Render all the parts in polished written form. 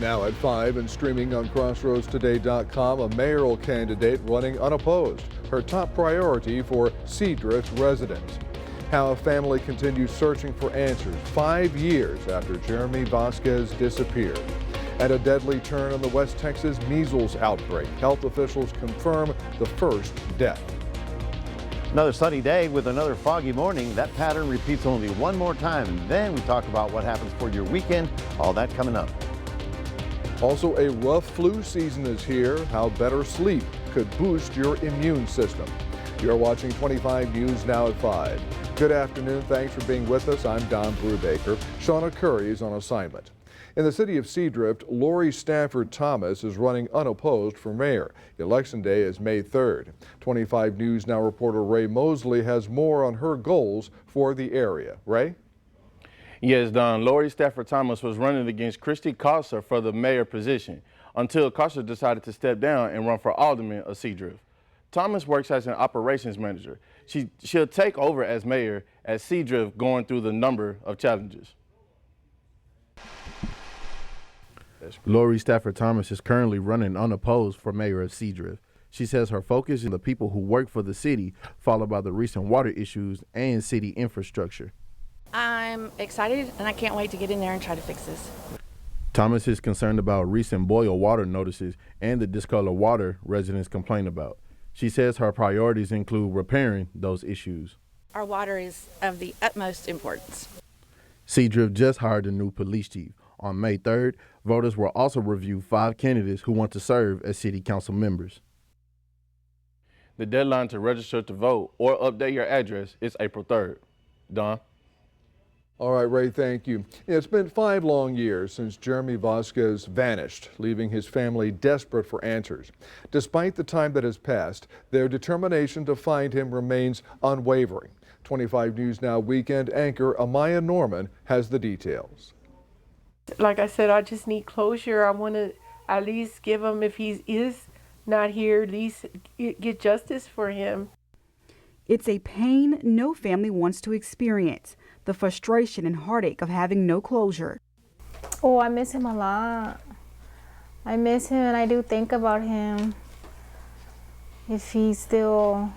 Now at 5 and streaming on crossroadstoday.com, a mayoral candidate running unopposed. Her top priority for Seadrift residents. How a family continues searching for answers 5 years after Jeremy Vasquez disappeared. And a deadly turn on the West Texas measles outbreak. Health officials confirm the first death. Another sunny day with another foggy morning. That pattern repeats only one more time, and then we talk about what happens for your weekend. All that coming up. Also, a rough flu season is here. How better sleep could boost your immune system. You're watching 25 News now at 5. Good afternoon. Thanks for being with us. I'm Don Brubaker. Shauna Curry is on assignment. In the city of Seadrift, Lori Stafford Thomas is running unopposed for mayor. Election day is May 3rd. 25 News Now reporter Ray Mosley has more on her goals for the area. Ray? Yes, Don. Lori Stafford Thomas was running against Christy Coster for the mayor position until Coster decided to step down and run for alderman of Seadrift. Thomas works as an operations manager. She'll take over as mayor at Seadrift, going through the number of challenges. Lori Stafford Thomas is currently running unopposed for mayor of Seadrift. She says her focus is on the people who work for the city, followed by the recent water issues and city infrastructure. I'm excited and I can't wait to get in there and try to fix this. Thomas is concerned about recent boil water notices and the discolored water residents complain about. She says her priorities include repairing those issues. Our water is of the utmost importance. Seadrift just hired a new police chief. On May 3rd, voters will also review 5 candidates who want to serve as city council members. The deadline to register to vote or update your address is April 3rd. Don? All right, Ray, thank you. It's been 5 long years since Jeremy Vasquez vanished, leaving his family desperate for answers. Despite the time that has passed, their determination to find him remains unwavering. 25 News Now weekend anchor Amaya Norman has the details. Like I said, I just need closure. I want to at least give him, if he is not here, at least get justice for him. It's a pain no family wants to experience. The frustration and heartache of having no closure. Oh, I miss him a lot. I miss him and I do think about him. If he's still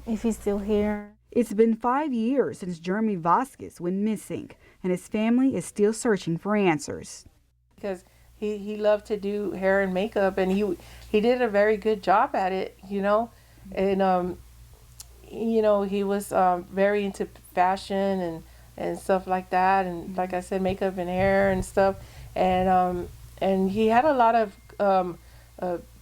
here. It's been 5 years since Jeremy Vasquez went missing, and his family is still searching for answers. Because he loved to do hair and makeup, and he did a very good job at it, you know. And you know, he was very into fashion and stuff like that, and like I said, makeup and hair and stuff, and he had a lot of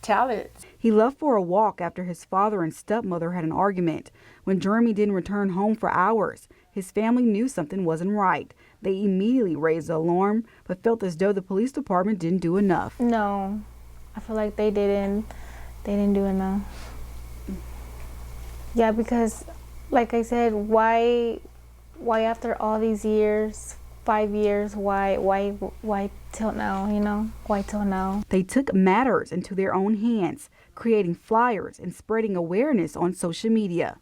talent. He left for a walk after his father and stepmother had an argument. When Jeremy didn't return home for hours, his family knew something wasn't right. They immediately raised the alarm, but felt as though the police department didn't do enough. No, I feel like they didn't do enough. Yeah, because like I said, why after all these years, 5 years, why till now, you know? Why till now? They took matters into their own hands, creating flyers and spreading awareness on social media.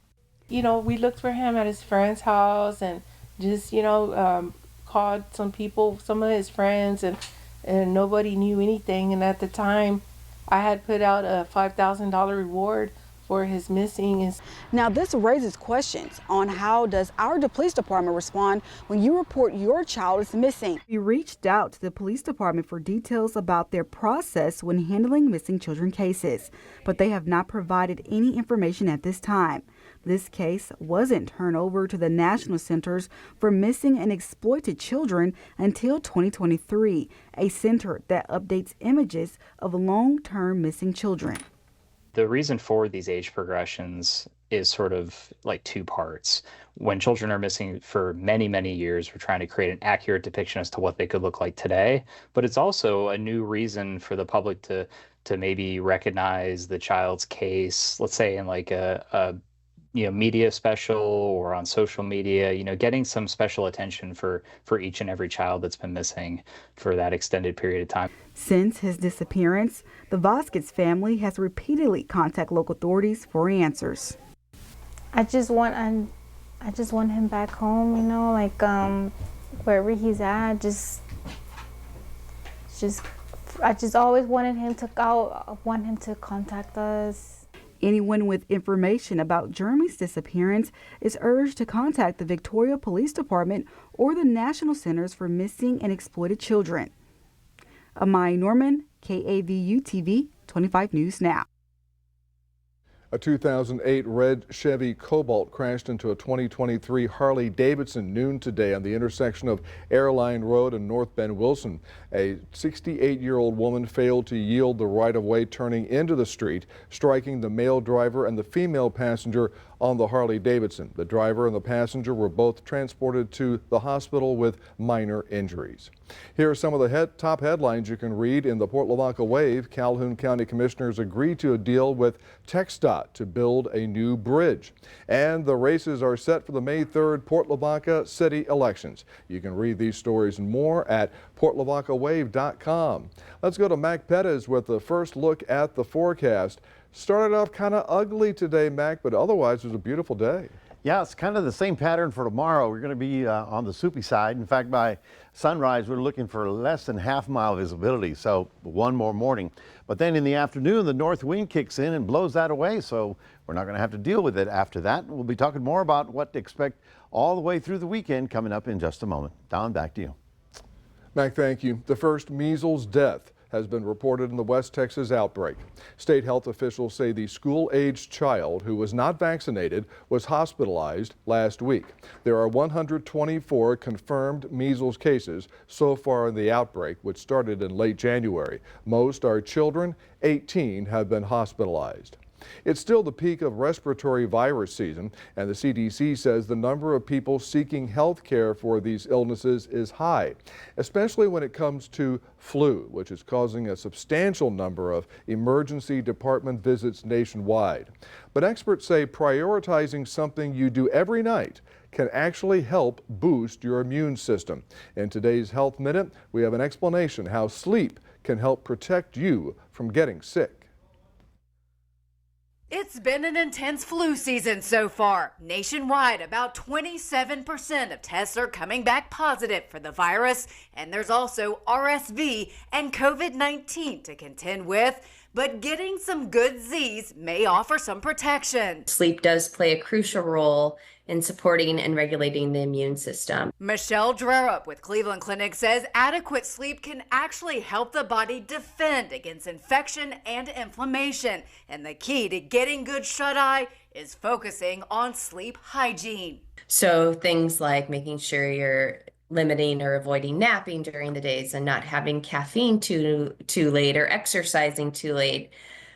You know, we looked for him at his friend's house and just, you know, called some people, some of his friends, and nobody knew anything. And at the time, I had put out a $5,000 reward for his missing. Now this raises questions on how does our police department respond when you report your child is missing. We reached out to the police department for details about their process when handling missing children cases, but they have not provided any information at this time. This case wasn't turned over to the National Centers for Missing and Exploited Children until 2023, a center that updates images of long-term missing children. The reason for these age progressions is sort of like 2 parts. When children are missing for many, many years, we're trying to create an accurate depiction as to what they could look like today. But it's also a new reason for the public to maybe recognize the child's case, let's say in like a media special or on social media, getting some special attention for each and every child that's been missing for that extended period of time. Since his disappearance, the Vasquez family has repeatedly contacted local authorities for answers. I just want him back home, wherever he's at, just I just always wanted him to go. I want him to contact us. Anyone with information about Jeremy's disappearance is urged to contact the Victoria Police Department or the National Centers for Missing and Exploited Children. Amai Norman, KAVU TV, 25 News Now. A 2008 red Chevy Cobalt crashed into a 2023 Harley Davidson noon today on the intersection of Airline Road and North Bend Wilson. A 68-year-old woman failed to yield the right-of-way, turning into the street, striking the male driver and the female passenger on the Harley Davidson. The driver and the passenger were both transported to the hospital with minor injuries. Here are some of the top headlines you can read in the Port Lavaca Wave. Calhoun County Commissioners agreed to a deal with TxDOT to build a new bridge. And the races are set for the May 3rd Port Lavaca city elections. You can read these stories and more at portlavacawave.com. Let's go to Mac Pettis with the first look at the forecast. Started off kind of ugly today, Mac, but otherwise it was a beautiful day. Yeah, it's kind of the same pattern for tomorrow. We're going to be on the soupy side. In fact, by sunrise, we're looking for less than half-mile visibility, so one more morning. But then in the afternoon, the north wind kicks in and blows that away, so we're not going to have to deal with it after that. We'll be talking more about what to expect all the way through the weekend coming up in just a moment. Don, back to you. Mac, thank you. The first measles death has been reported in the West Texas outbreak. State health officials say the school-aged child who was not vaccinated was hospitalized last week. There are 124 confirmed measles cases so far in the outbreak, which started in late January. Most are children. 18 have been hospitalized. It's still the peak of respiratory virus season, and the CDC says the number of people seeking health care for these illnesses is high, especially when it comes to flu, which is causing a substantial number of emergency department visits nationwide. But experts say prioritizing something you do every night can actually help boost your immune system. In today's Health Minute, we have an explanation how sleep can help protect you from getting sick. It's been an intense flu season so far. Nationwide, about 27% of tests are coming back positive for the virus, and there's also RSV and COVID-19 to contend with. But getting some good Z's may offer some protection. Sleep does play a crucial role in supporting and regulating the immune system. Michelle Drerup with Cleveland Clinic says adequate sleep can actually help the body defend against infection and inflammation. And the key to getting good shut-eye is focusing on sleep hygiene. So things like making sure you're limiting or avoiding napping during the days and not having caffeine too late or exercising too late.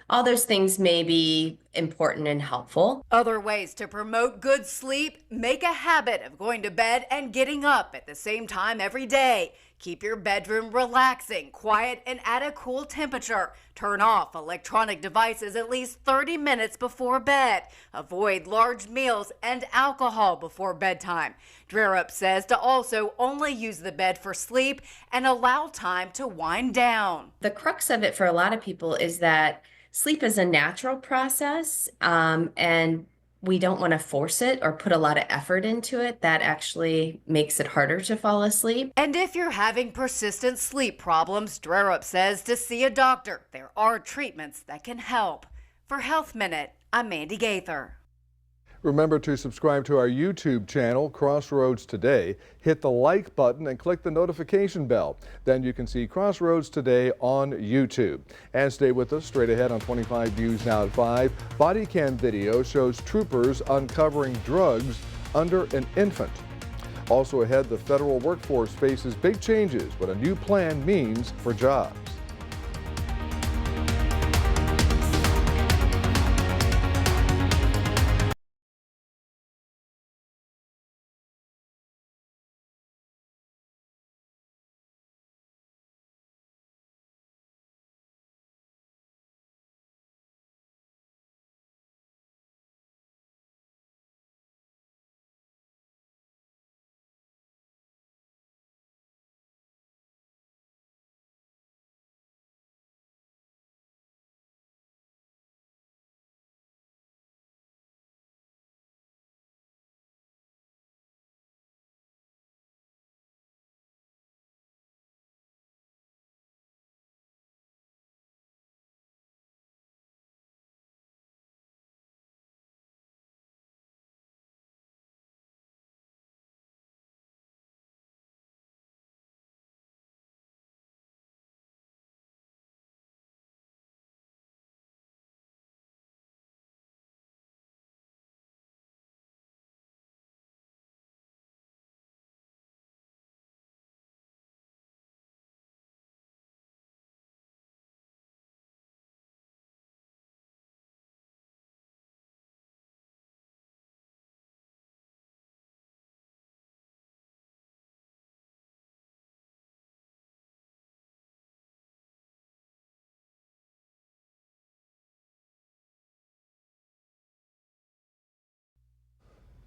All those things may be important and helpful. Other ways to promote good sleep: make a habit of going to bed and getting up at the same time every day. Keep your bedroom relaxing, quiet, and at a cool temperature. Turn off electronic devices at least 30 minutes before bed. Avoid large meals and alcohol before bedtime. Drerup says to also only use the bed for sleep and allow time to wind down. The crux of it for a lot of people is that sleep is a natural process, and we don't want to force it or put a lot of effort into it. That actually makes it harder to fall asleep. And if you're having persistent sleep problems, Drerup says to see a doctor. There are treatments that can help. For Health Minute, I'm Mandy Gaither. Remember to subscribe to our YouTube channel, Crossroads Today. Hit the like button and click the notification bell. Then you can see Crossroads Today on YouTube. And stay with us straight ahead on 25 News Now at 5. Body cam video shows troopers uncovering drugs under an infant. Also ahead, the federal workforce faces big changes, what a new plan means for jobs.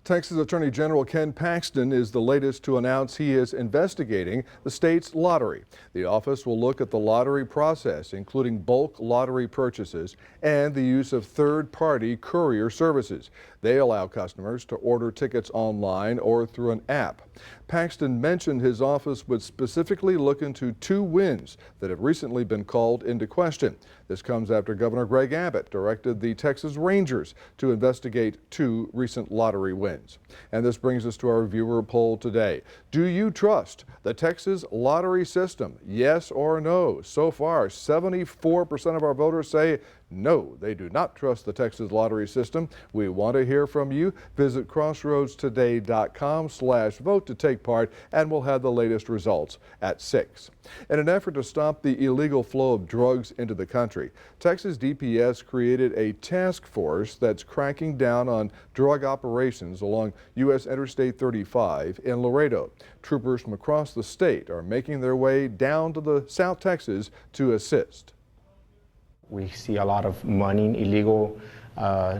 Texas Attorney General Ken Paxton is the latest to announce he is investigating the state's lottery. The office will look at the lottery process, including bulk lottery purchases and the use of third-party courier services. They allow customers to order tickets online or through an app. Paxton mentioned his office would specifically look into 2 wins that have recently been called into question. This comes after Governor Greg Abbott directed the Texas Rangers to investigate 2 recent lottery wins. And this brings us to our viewer poll today. Do you trust the Texas lottery system? Yes or no? So far, 74% of our voters say no, they do not trust the Texas lottery system. We want to hear from you. Visit crossroadstoday.com/vote to take part, and we'll have the latest results at 6. In an effort to stop the illegal flow of drugs into the country, Texas DPS created a task force that's cracking down on drug operations along U.S. Interstate 35 in Laredo. Troopers from across the state are making their way down to the South Texas to assist. We see a lot of money, illegal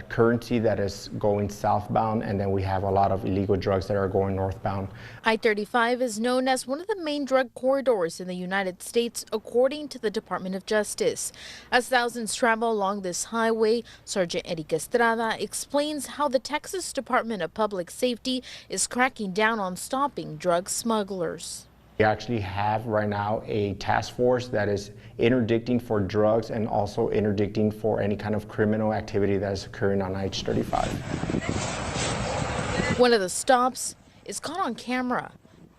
currency that is going southbound, and then we have a lot of illegal drugs that are going northbound. I-35 is known as one of the main drug corridors in the United States, according to the Department of Justice. As thousands travel along this highway, Sergeant Eric Estrada explains how the Texas Department of Public Safety is cracking down on stopping drug smugglers. We actually have right now a task force that is interdicting for drugs and also interdicting for any kind of criminal activity that is occurring on I-35. One of the stops is caught on camera.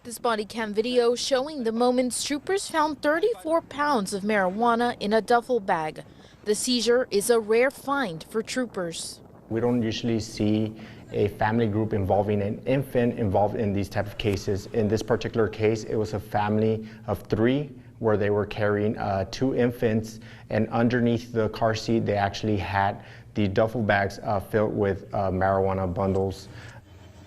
This body cam video showing the moments troopers found 34 pounds of marijuana in a duffel bag. The seizure is a rare find for troopers. We don't usually see a family group involving an infant involved in these type of cases. In this particular case, it was a family of 3 where they were carrying 2 infants, and underneath the car seat they actually had the duffel bags filled with marijuana bundles.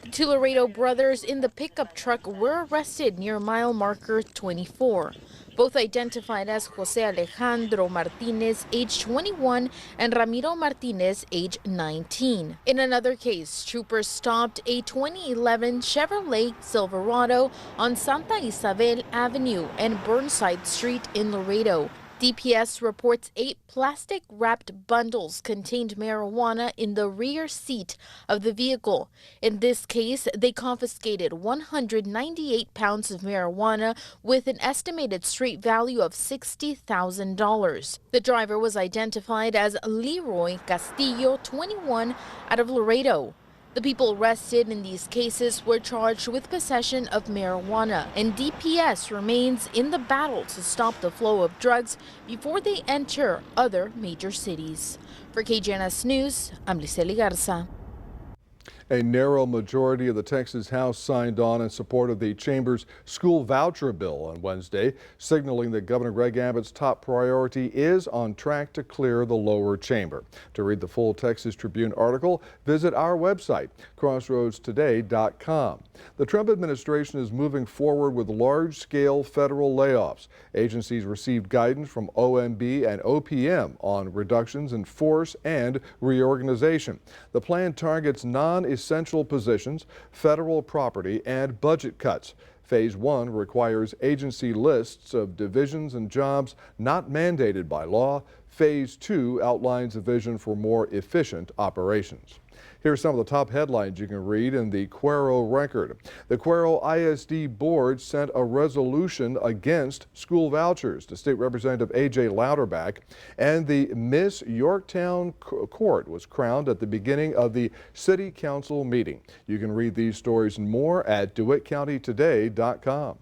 The 2 Laredo brothers in the pickup truck were arrested near mile marker 24. Both identified as Jose Alejandro Martinez, age 21, and Ramiro Martinez, age 19. In another case, troopers stopped a 2011 Chevrolet Silverado on Santa Isabel Avenue and Burnside Street in Laredo. DPS reports 8 plastic-wrapped bundles contained marijuana in the rear seat of the vehicle. In this case, they confiscated 198 pounds of marijuana with an estimated street value of $60,000. The driver was identified as Leroy Castillo, 21, out of Laredo. The people arrested in these cases were charged with possession of marijuana, and DPS remains in the battle to stop the flow of drugs before they enter other major cities. For KGNS News, I'm Liseli Garza. A narrow majority of the Texas House signed on in support of the chamber's school voucher bill on Wednesday, signaling that Governor Greg Abbott's top priority is on track to clear the lower chamber. To read the full Texas Tribune article, visit our website, crossroadstoday.com. The Trump administration is moving forward with large-scale federal layoffs. Agencies received guidance from OMB and OPM on reductions in force and reorganization. The plan targets non-essential positions, federal property, and budget cuts. Phase 1 requires agency lists of divisions and jobs not mandated by law. Phase 2 outlines a vision for more efficient operations. Here's some of the top headlines you can read in the Cuero Record. The Cuero ISD Board sent a resolution against school vouchers to State Representative A.J. Louderback, and the Miss Yorktown Court was crowned at the beginning of the City Council meeting. You can read these stories and more at DeWittCountyToday.com.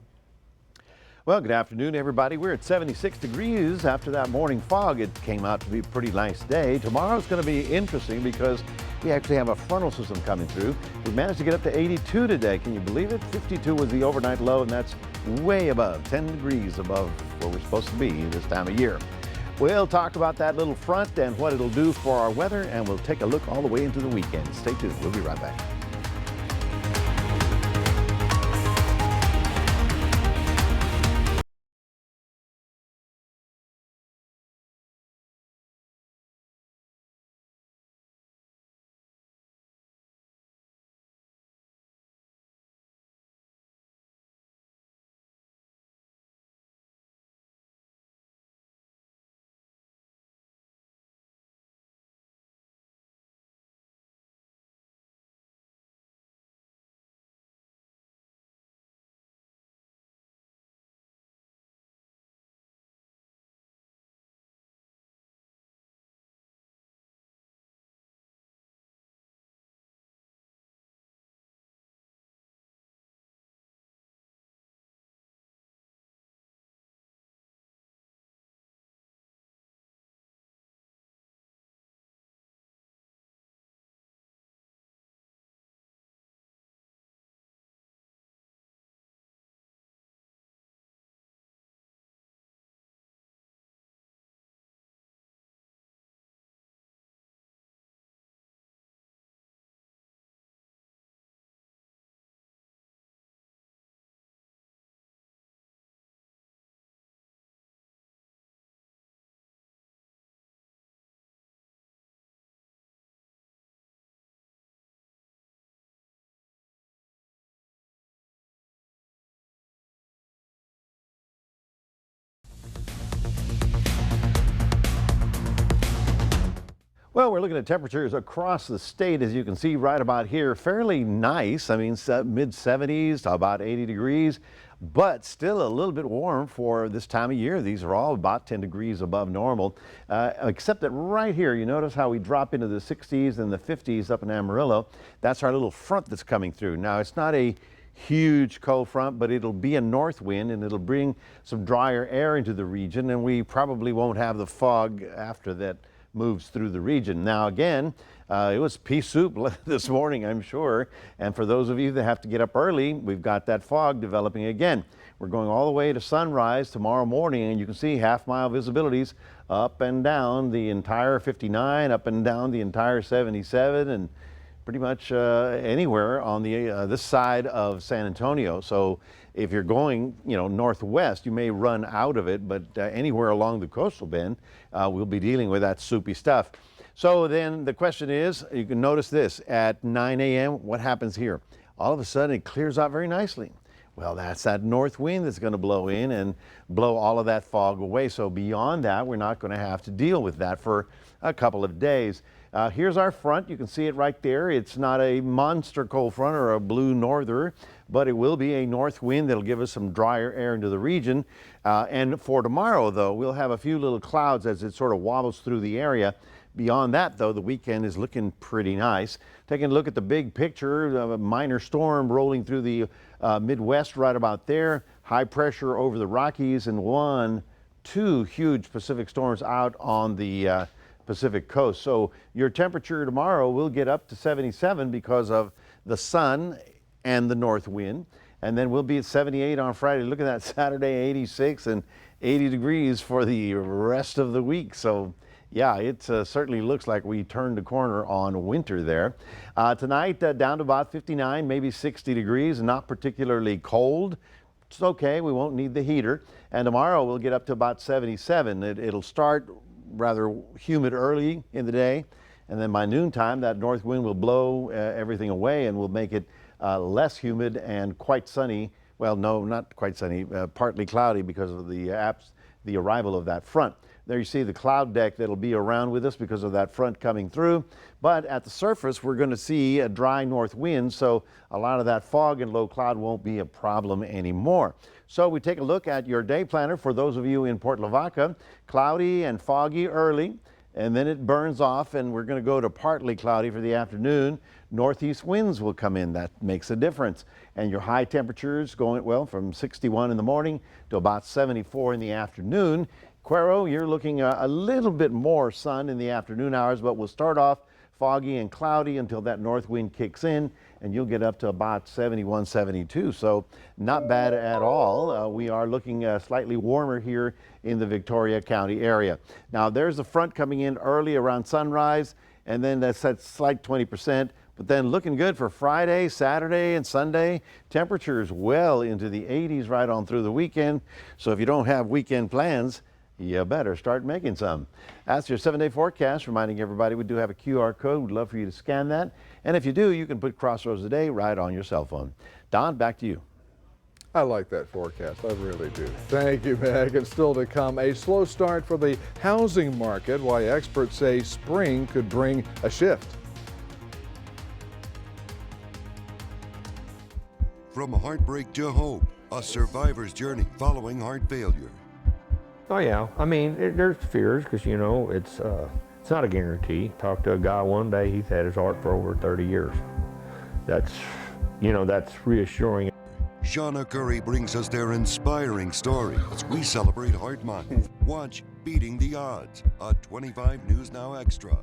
Well, good afternoon, everybody. We're at 76 degrees after that morning fog. It came out to be a pretty nice day. Tomorrow's going to be interesting because we actually have a frontal system coming through. We managed to get up to 82 today. Can you believe it? 52 was the overnight low, and that's way above, 10 degrees above where we're supposed to be this time of year. We'll talk about that little front and what it'll do for our weather, and we'll take a look all the way into the weekend. Stay tuned. We'll be right back. Well, we're looking at temperatures across the state, as you can see right about here. Fairly nice. I mean, mid 70s to about 80 degrees, but still a little bit warm for this time of year. These are all about 10 degrees above normal, except that right here, you notice how we drop into the 60s and the 50s up in Amarillo. That's our little front that's coming through. Now, it's not a huge cold front, but it'll be a north wind and it'll bring some drier air into the region, and we probably won't have the fog after that moves through the region. Now again, it was pea soup this morning, I'm sure, and for those of you that have to get up early, we've got that fog developing again. We're going all the way to sunrise tomorrow morning, and you can see half-mile visibilities up and down the entire 59, up and down the entire 77, and pretty much anywhere on the this side of San Antonio. So if you're going, northwest, you may run out of it, but anywhere along the coastal bend, we'll be dealing with that soupy stuff. So then the question is, you can notice this, at 9 a.m., what happens here? All of a sudden it clears out very nicely. Well, that's that north wind that's going to blow in and blow all of that fog away. So beyond that, we're not going to have to deal with that for a couple of days. Here's our front. You can see it right there. It's not a monster cold front or a blue norther, but it will be a north wind that'll give us some drier air into the region. And for tomorrow, though, we'll have a few little clouds as it sort of wobbles through the area. Beyond that, though, the weekend is looking pretty nice. Taking a look at the big picture, a minor storm rolling through the Midwest right about there. High pressure over the Rockies, and two huge Pacific storms out on the Pacific coast. So your temperature tomorrow will get up to 77 because of the sun and the north wind. And then we'll be at 78 on Friday. Look at that, Saturday, 86 and 80 degrees for the rest of the week. So yeah, it certainly looks like we turned the corner on winter there. Tonight, down to about 59, maybe 60 degrees, not particularly cold. It's okay, we won't need the heater. And tomorrow we'll get up to about 77. It'll start rather humid early in the day, and then by noontime that north wind will blow everything away and will make it less humid and quite sunny. Well, no, not quite sunny, partly cloudy because of the arrival of that front. There you see the cloud deck that'll be around with us because of that front coming through. But at the surface, we're going to see a dry north wind, so a lot of that fog and low cloud won't be a problem anymore. So we take a look at your day planner for those of you in Port Lavaca. Cloudy and foggy early, and then it burns off, and we're going to go to partly cloudy for the afternoon. Northeast winds will come in. That makes a difference. And your high temperatures going, well, from 61 in the morning to about 74 in the afternoon. Cuero, you're looking a little bit more sun in the afternoon hours, but we'll start off foggy and cloudy until that north wind kicks in, and you'll get up to about 71, 72. So not bad at all. We are looking slightly warmer here in the Victoria County area. Now there's the front coming in early around sunrise, and then that's that slight 20%. But then looking good for Friday, Saturday, and Sunday. Temperatures well into the 80s right on through the weekend. So if you don't have weekend plans, you better start making some. That's your 7-day forecast, reminding everybody we do have a QR code. We'd love for you to scan that. And if you do, you can put Crossroads Today right on your cell phone. Don, back to you. I like that forecast. I really do. Thank you, Meg. And still to come, a slow start for the housing market, why experts say spring could bring a shift. From heartbreak to hope, a survivor's journey following heart failure. Oh yeah, I mean, there's fears because, it's not a guarantee. Talked to a guy one day, he's had his heart for over 30 years. That's reassuring. Shauna Curry brings us their inspiring story as we celebrate Heart Month. Watch Beating the Odds, a 25 News Now Extra.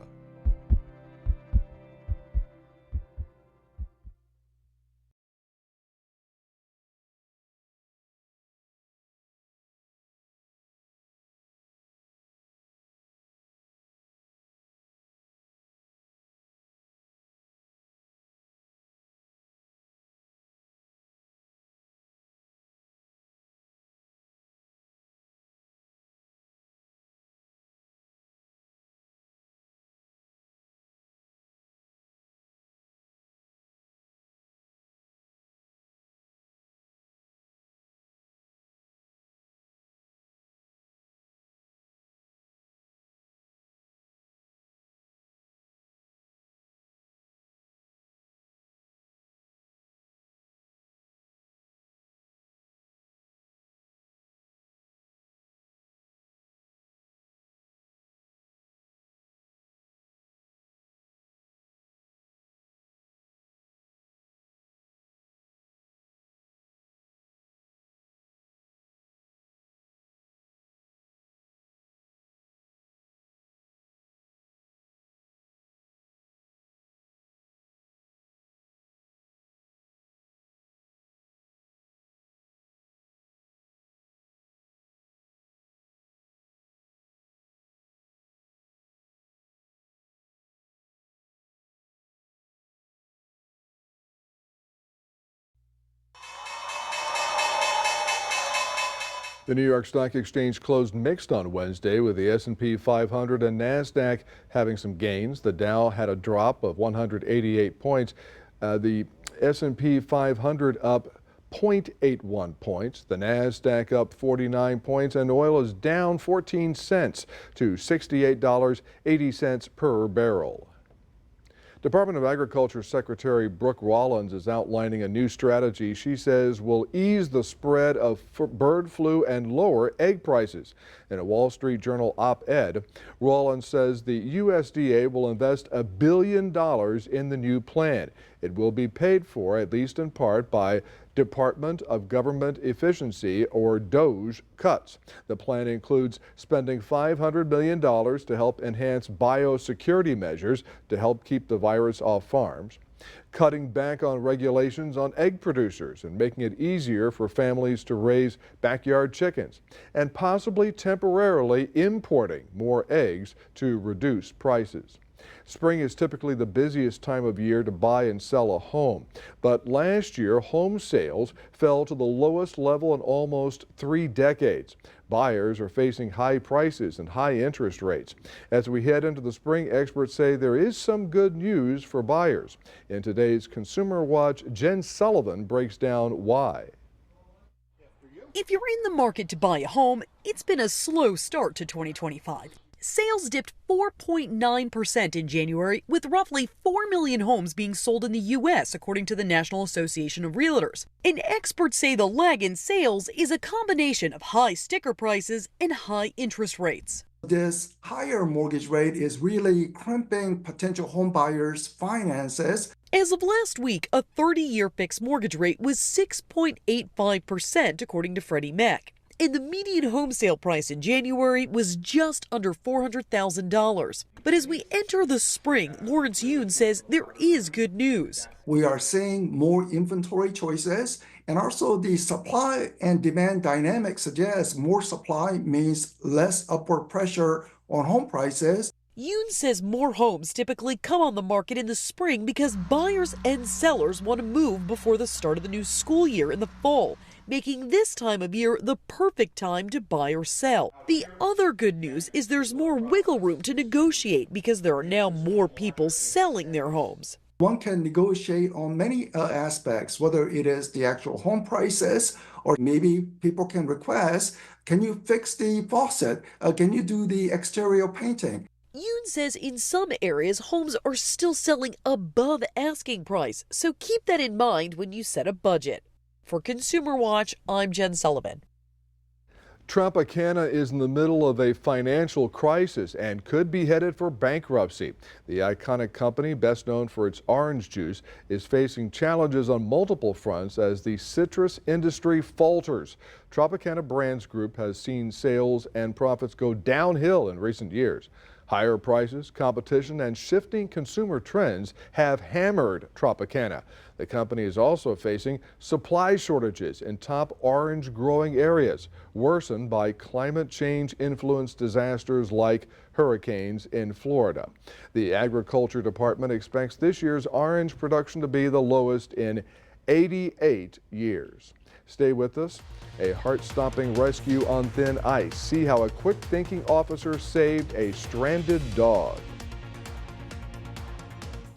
The New York Stock Exchange closed mixed on Wednesday, with the S&P 500 and NASDAQ having some gains. The Dow had a drop of 188 points. The S&P 500 up 0.81 points. The NASDAQ up 49 points, and oil is down 14 cents to $68.80 per barrel. Department of Agriculture Secretary Brooke Rollins is outlining a new strategy she says will ease the spread of bird flu and lower egg prices. In a Wall Street Journal op-ed, Rollins says the USDA will invest $1 billion in the new plan. It will be paid for, at least in part, by Department of Government Efficiency, or DOGE, cuts. The plan includes spending $500 million to help enhance biosecurity measures to help keep the virus off farms, cutting back on regulations on egg producers and making it easier for families to raise backyard chickens, and possibly temporarily importing more eggs to reduce prices. Spring is typically the busiest time of year to buy and sell a home, but last year home sales fell to the lowest level in almost 3 decades. Buyers are facing high prices and high interest rates. As we head into the spring, experts say there is some good news for buyers. In today's Consumer Watch, Jen Sullivan breaks down why. If you're in the market to buy a home, it's been a slow start to 2025. Sales dipped 4.9% in January, with roughly 4 million homes being sold in the U.S., according to the National Association of Realtors. And experts say the lag in sales is a combination of high sticker prices and high interest rates. This higher mortgage rate is really crimping potential home buyers' finances. As of last week, a 30-year fixed mortgage rate was 6.85%, according to Freddie Mac. And the median home sale price in January was just under $400,000. But as we enter the spring, Lawrence Yoon says there is good news. We are seeing more inventory choices, and also the supply and demand dynamic suggests more supply means less upward pressure on home prices. Yoon says more homes typically come on the market in the spring because buyers and sellers want to move before the start of the new school year in the fall, making this time of year the perfect time to buy or sell. The other good news is there's more wiggle room to negotiate because there are now more people selling their homes. One can negotiate on many aspects, whether it is the actual home prices, or maybe people can request, can you fix the faucet? Can you do the exterior painting? Yoon says in some areas, homes are still selling above asking price, so keep that in mind when you set a budget. For Consumer Watch, I'm Jen Sullivan. Tropicana is in the middle of a financial crisis and could be headed for bankruptcy. The iconic company, best known for its orange juice, is facing challenges on multiple fronts as the citrus industry falters. Tropicana Brands Group has seen sales and profits go downhill in recent years. Higher prices, competition, and shifting consumer trends have hammered Tropicana. The company is also facing supply shortages in top orange growing areas, worsened by climate change influenced disasters like hurricanes in Florida. The Agriculture Department expects this year's orange production to be the lowest in 88 years. Stay with us. A heart-stopping rescue on thin ice. See how a quick-thinking officer saved a stranded dog.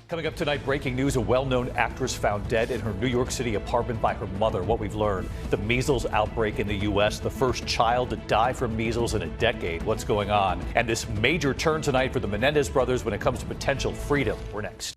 Coming up tonight, breaking news, a well-known actress found dead in her New York City apartment by her mother. What we've learned, the measles outbreak in the U.S., the first child to die from measles in a decade. What's going on? And this major turn tonight for the Menendez brothers when it comes to potential freedom. We're next.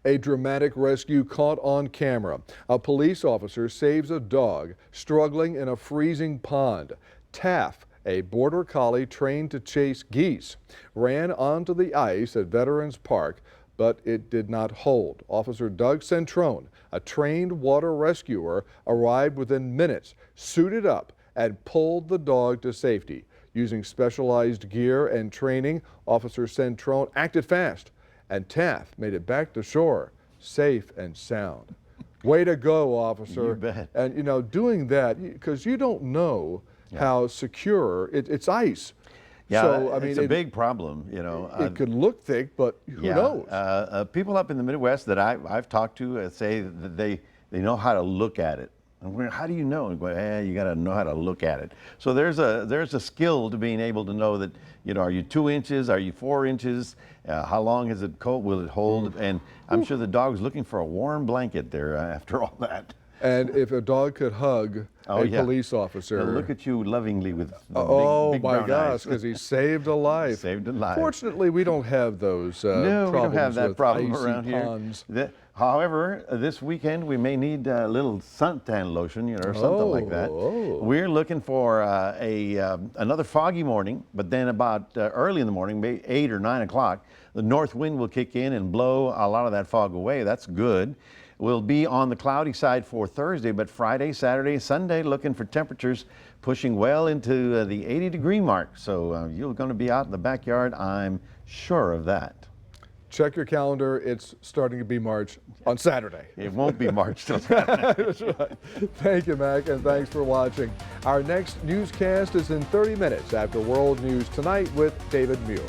A dramatic rescue caught on camera. A police officer saves a dog struggling in a freezing pond. Taff, a border collie trained to chase geese, ran onto the ice at Veterans Park, but it did not hold. Officer Doug Centrone, a trained water rescuer, arrived within minutes, suited up, and pulled the dog to safety. Using specialized gear and training, Officer Centrone acted fast, and Taff made it back to shore, safe and sound. Way to go, officer. You bet. And, you know, doing that, because you don't know how secure, it's ice. Yeah, so, I mean, it's a big problem, you know. It could look thick, but who knows? People up in the Midwest that I've talked to say that they know how to look at it. And we're, how do you know? And go, you got to know how to look at it. So there's a skill to being able to know that, you know, are you 2 inches? Are you 4 inches? How long is it cold? Will it hold? And I'm sure the dog's looking for a warm blanket there after all that. And if a dog could hug a police officer. They'll look at you lovingly with big brown my gosh, eyes. because he saved a life. Saved a life. Fortunately, we don't have those no, we don't have that with problem icy around ponds. here. However, this weekend we may need a little suntan lotion, you know, or something like that. We're looking for another foggy morning, but then about early in the morning, maybe 8 or 9 o'clock, the north wind will kick in and blow a lot of that fog away. That's good. We'll be on the cloudy side for Thursday, but Friday, Saturday, Sunday, looking for temperatures pushing well into the 80-degree mark. So you're going to be out in the backyard, I'm sure of that. Check your calendar. It's starting to be March on Saturday. It won't be March till Saturday. That's right. Thank you, Mac, and thanks for watching. Our next newscast is in 30 minutes after World News Tonight with David Muir.